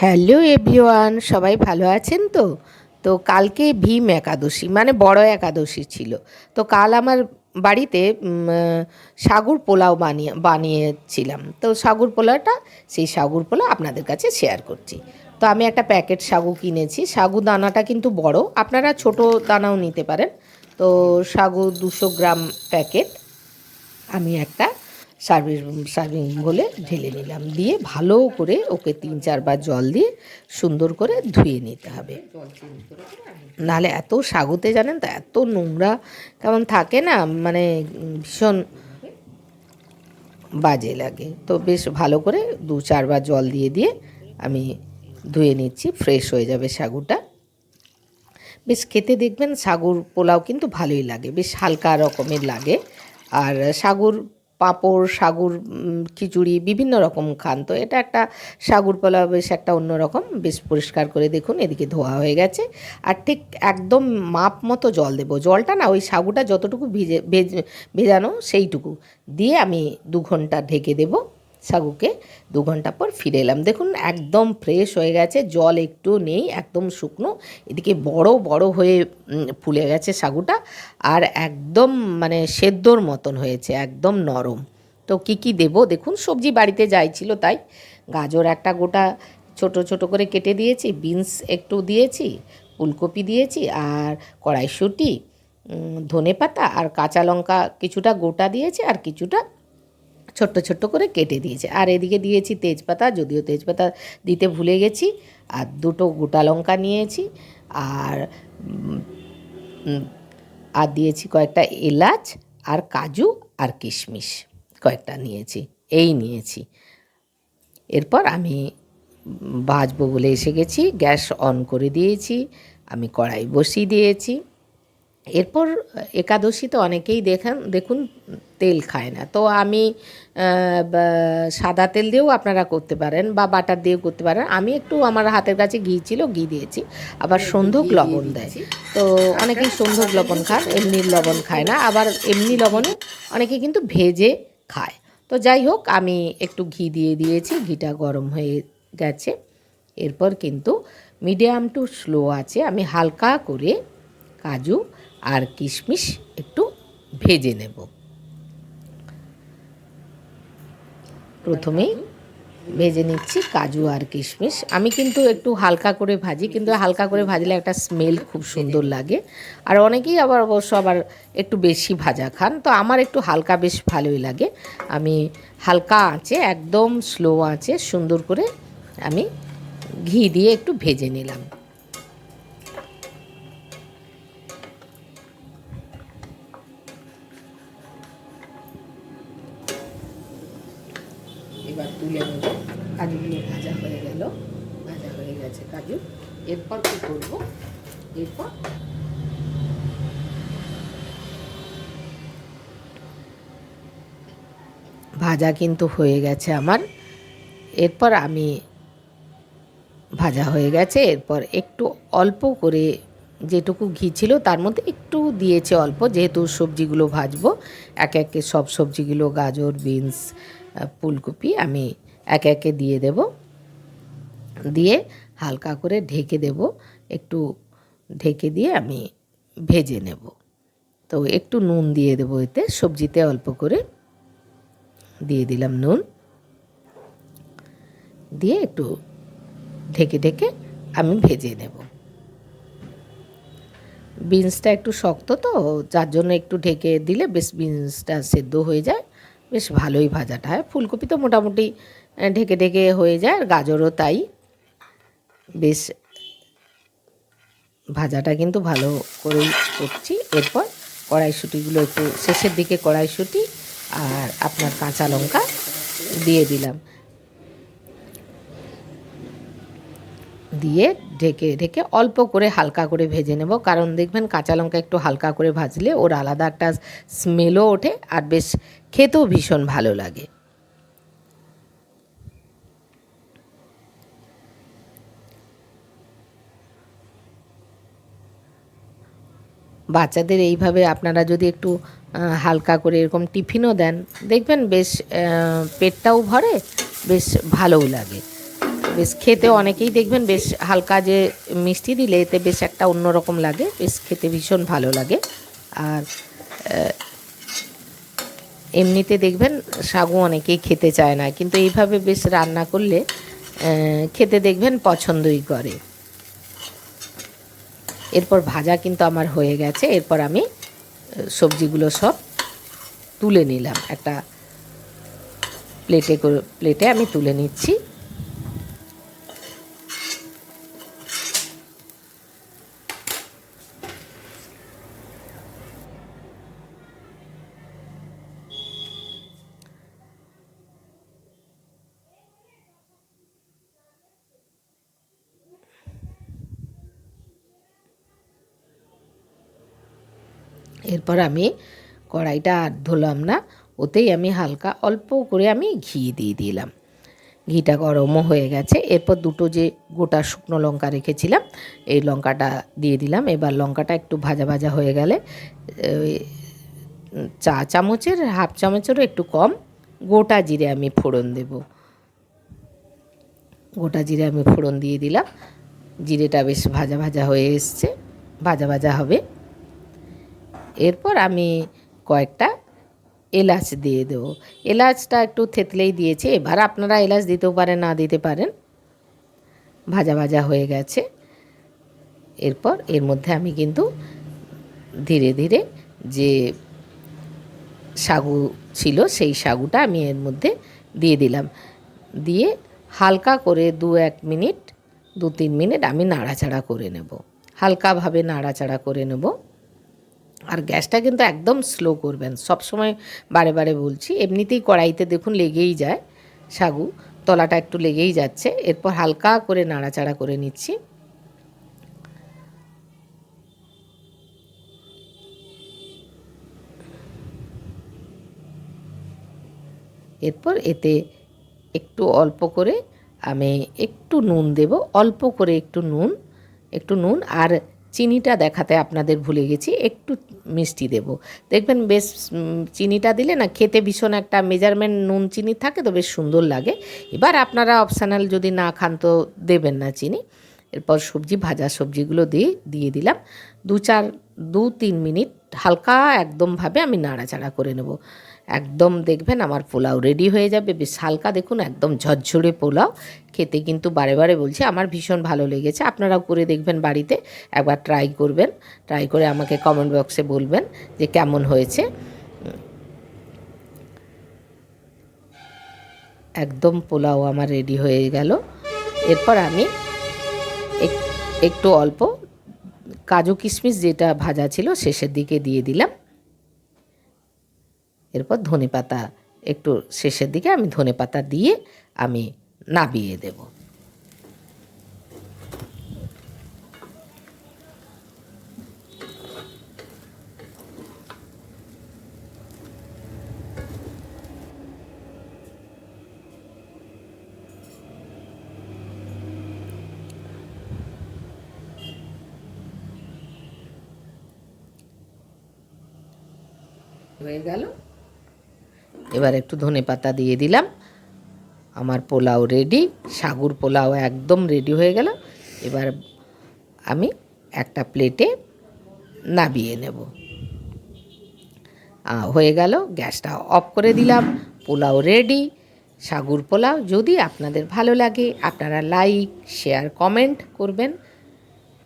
Hello everyone, সবাই ভালো আছেন তো? তো কালকে ভীম একাদশী মানে বড় একাদশী ছিল। তো কাল আমার বাড়িতে সাগুর পোলাও বানিয়েছিলাম। তো সাগুর পোলাওটা, সেই সাগুর পোলাও আপনাদের কাছে শেয়ার করছি। তো আমি একটা প্যাকেট সাগু কিনেছি। সাগু দানাটা কিন্তু বড়, আপনারা ছোট দানাও নিতে পারেন। তো সাগু 200 গ্রাম প্যাকেট আমি একটা সার্ভিং বলে ঢেলে নিলাম, দিয়ে ভালো করে ওকে 3-4 বার জল দিয়ে সুন্দর করে ধুয়ে নিতে হবে। নাহলে এত সাগুতে জানেন তো এত নোংরা কেমন থাকে না, মানে ভীষণ বাজে লাগে। তো বেশ ভালো করে 2-4 বার জল দিয়ে আমি ধুয়ে নিচ্ছি, ফ্রেশ হয়ে যাবে সাগুটা। বেশ খেতে দেখবেন সাগুর পোলাও কিন্তু ভালোই লাগে, বেশ হালকা রকমের লাগে। আর সাগুর পাঁপড়, সাগুর খিচুড়ি বিভিন্ন রকম খান, তো এটা একটা সাগুর পোলাও বেশ একটা অন্যরকম। বেশ পরিষ্কার করে দেখুন এদিকে ধোয়া হয়ে গেছে। আর ঠিক একদম মাপ মতো জল দেবো, জলটা না ওই সাগুটা যতটুকু ভেজানো সেইটুকু দিয়ে আমি 2 ঘন্টা ঢেকে দেবো সাগুকে। 2 ঘন্টা পর ফিরে এলাম, দেখুন একদম ফ্রেশ হয়ে গেছে, জল একটু নেই, একদম শুকনো। এদিকে বড় বড় হয়ে ফুলে গেছে সাগুটা, আর একদম মানে সেদ্ধর মতন হয়েছে, একদম নরম। তো কি কি দেবো দেখুন, সবজি বাড়িতে যাই ছিল তাই। গাজর একটা গোটা ছোট ছোট করে কেটে দিয়েছি, বিনস একটু দিয়েছি, ফুলকপি দিয়েছি, আর কড়াইশুঁটি, ধনেপাতা আর কাঁচা লঙ্কা কিছুটা গোটা দিয়েছি, আর কিছুটা ছোট্ট ছোট্ট করে কেটে দিয়েছে। আর এদিকে দিয়েছি তেজপাতা, যদিও তেজপাতা দিতে ভুলে গেছি। আর 2টো গোটা লঙ্কা নিয়েছি, আর আর দিয়েছি কয়েকটা এলাচ, আর কাজু আর কিশমিশ কয়েকটা নিয়েছি, এই নিয়েছি। এরপর আমি ভাজবো বলে এসে গেছি, গ্যাস অন করে দিয়েছি, আমি কড়াই বসিয়ে দিয়েছি। এরপর একাদশীতে অনেকেই দেখুন তেল খায় না, তো আমি সাদা তেল দিয়েও আপনারা করতে পারেন বা বাটার দিয়েও করতে পারেন। আমি একটু, আমার হাতের কাছে ঘি ছিল, ঘি দিয়েছি। আবার সন্ধক লবণ দেয়, তো অনেকেই সন্ধক লবণ খান, এমনি লবণ খায় না। আবার এমনি লবণে অনেকে কিন্তু ভেজে খায়। তো যাই হোক, আমি একটু ঘি দিয়ে দিয়েছি, ঘিটা গরম হয়ে গেছে। এরপর কিন্তু মিডিয়াম টু স্লো আছে আমি হালকা করে কাজু আর কিশমিশ একটু ভেজে নেব। প্রথমেই ভেজে নিচ্ছি কাজু আর কিশমিশ। আমি কিন্তু একটু হালকা করে ভাজি, কিন্তু হালকা করে ভাজলে একটা স্মেল খুব সুন্দর লাগে। আর অনেকেই আবার অবশ্য আবার একটু বেশি ভাজা খান, তো আমার একটু হালকা বেশ ভালোই লাগে। আমি হালকা আঁচে, একদম স্লো আঁচে সুন্দর করে আমি ঘি দিয়ে একটু ভেজে নিলাম। এবার তুলে নেব, কাজুগুলো ভাজা হয়ে গেল, ভাজা হয়ে গেছে কাজু। এরপর কী করবো, এরপর ভাজা কিন্তু হয়ে গেছে আমার। এরপর আমি ভাজা হয়ে গেছে, এরপর একটু অল্প করে যেটুকু ঘি ছিল তার মধ্যে একটু দিয়েছে অল্প, যেহেতু সবজিগুলো ভাজবো একে একে সব সবজিগুলো, গাজর, বিনস, ফুলকপি আমি একে একে দিয়ে দেব। দিয়ে হালকা করে ঢেকে দেব, একটু ঢেকে দিয়ে আমি ভেজে নেব। তো একটু নুন দিয়ে দেবো এতে, সবজিতে অল্প করে দিয়ে দিলাম নুন, দিয়ে একটু ঢেকে ঢেকে আমি ভেজে নেব। বিনসটা একটু শক্ত, তো যার জন্য একটু ঢেকে দিলে বেশ বিনসটা সেদ্ধ হয়ে যায়, বেশ ভালোই ভাজাটা হয়। ফুলকপি তো মোটামুটি ঢেকে ঢেকে হয়ে যায়, আর গাজরও তাই। বেশ ভাজাটা কিন্তু ভালো করেই করছি। এরপর কড়াইশুঁটিগুলো একটু শেষের দিকে, কড়াইশুঁটি আর আপনার কাঁচা লঙ্কা দিয়ে দিলাম, দিয়ে ঢেকে ঢেকে অল্প করে হালকা করে ভেজে নেব। কারণ দেখবেন কাঁচা লঙ্কা একটু হালকা করে ভাজলে ওর আলাদা একটা স্মেলও ওঠে, আর বেশ খেতেও ভীষণ ভালো লাগে। বাচ্চাদের এইভাবে আপনারা যদি একটু হালকা করে এরকম টিফিনও দেন, দেখবেন বেশ পেটটাও ভরে, বেশ ভালোও লাগে, বেশ খেতে অনেকেই দেখবেন বেশ হালকা যে মিষ্টি দিলে এতে বেশ একটা অন্যরকম লাগে, বেশ খেতে ভীষণ ভালো লাগে। আর এমনিতে দেখবেন সাগু অনেকেই খেতে চায় না, কিন্তু এইভাবে বেশ রান্না করলে খেতে দেখবেন পছন্দই করে। এরপর ভাজা কিন্তু আমার হয়ে গেছে। এরপর আমি সবজিগুলো সব তুলে নিলাম, একটা প্লেটে আমি তুলে নিচ্ছি। এরপর আমি কড়াইটা আর ধুলাম না, ওতেই আমি হালকা অল্প করে আমি ঘি দিয়ে দিলাম। ঘিটা গরমও হয়ে গেছে। এরপর দুটো যে গোটা শুকনো লঙ্কা রেখেছিলাম এই লঙ্কাটা দিয়ে দিলাম। এবার লঙ্কাটা একটু ভাজা ভাজা হয়ে গেলে চা চামচের হাফ চামচেরও একটু কম গোটা জিরে আমি ফোড়ন দেব। গোটা জিরে আমি ফোড়ন দিয়ে দিলাম। জিরেটা বেশ ভাজা ভাজা হয়ে এসছে, ভাজা ভাজা হবে। এরপর আমি কয়েকটা এলাচ দিয়ে দেবো। এলাচটা একটু থেতলেই দিয়েছি, এবার আপনারা এলাচ দিতেও পারেন, না দিতে পারেন। ভাজা ভাজা হয়ে গেছে। এরপর এর মধ্যে আমি কিন্তু ধীরে ধীরে যে সাগু ছিল সেই সাগুটা আমি এর মধ্যে দিয়ে দিলাম। দিয়ে হালকা করে 2-3 মিনিট আমি নাড়াচাড়া করে নেব, হালকাভাবে নাড়াচাড়া করে নেব। আর গ্যাসটা কিন্তু একদম স্লো করবেন, সবসময় বারে বারে বলছি। এমনিতেই কড়াইতে দেখুন লেগেই যায় সাগু, তলাটা একটু লেগেই যাচ্ছে। এরপর হালকা করে নাড়াচাড়া করে নিচ্ছি। এরপর এতে একটু অল্প করে আমি একটু নুন দেব, অল্প করে একটু নুন আর চিনিটা দেখাতে আপনাদের ভুলে গেছি, একটু মিষ্টি দেব। দেখবেন বেশ চিনিটা দিলে না খেতে ভীষণ একটা মেজারমেন্ট নুন চিনি থাকে, তো বেশ সুন্দর লাগে। এবার আপনারা অপশনাল যদি না খান তো দেবেন না চিনি। এরপর ভাজা সবজিগুলো দিয়ে দিলাম। 2-3 মিনিট হালকা একদমভাবে আমি নাড়াচাড়া করে নেব। একদম দেখবেন আমার পোলাও রেডি হয়ে যাবে। বেশ হালকা দেখুন একদম ঝরঝরে পোলাও, খেতে কিন্তু বারে বারে বলছি আমার ভীষণ ভালো লেগেছে। আপনারাও করে দেখবেন বাড়িতে, একবার ট্রাই করবেন। ট্রাই করে আমাকে কমেন্ট বক্সে বলবেন যে কেমন হয়েছে। একদম পোলাও আমার রেডি হয়ে গেল। এরপর আমি একটু অল্প কাজু কিশমিশ যেটা ভাজা ছিল শেষের দিকে দিয়ে দিলাম। এরপর ধনেপাতা একটু শেষের দিকে আমি ধনেপাতা দিয়ে আমি নামিয়ে দেব। হয়ে গেল। এবার একটু ধনেপাতা দিয়ে দিলাম। আমার পোলাও রেডি, সাগুর পোলাও একদম রেডি হয়ে গেল। এবার আমি একটা প্লেটে নামিয়ে নেব। হয়ে গেল, গ্যাসটা অফ করে দিলাম। পোলাও রেডি, সাগুর পোলাও। যদি আপনাদের ভালো লাগে আপনারা লাইক, শেয়ার, কমেন্ট করবেন।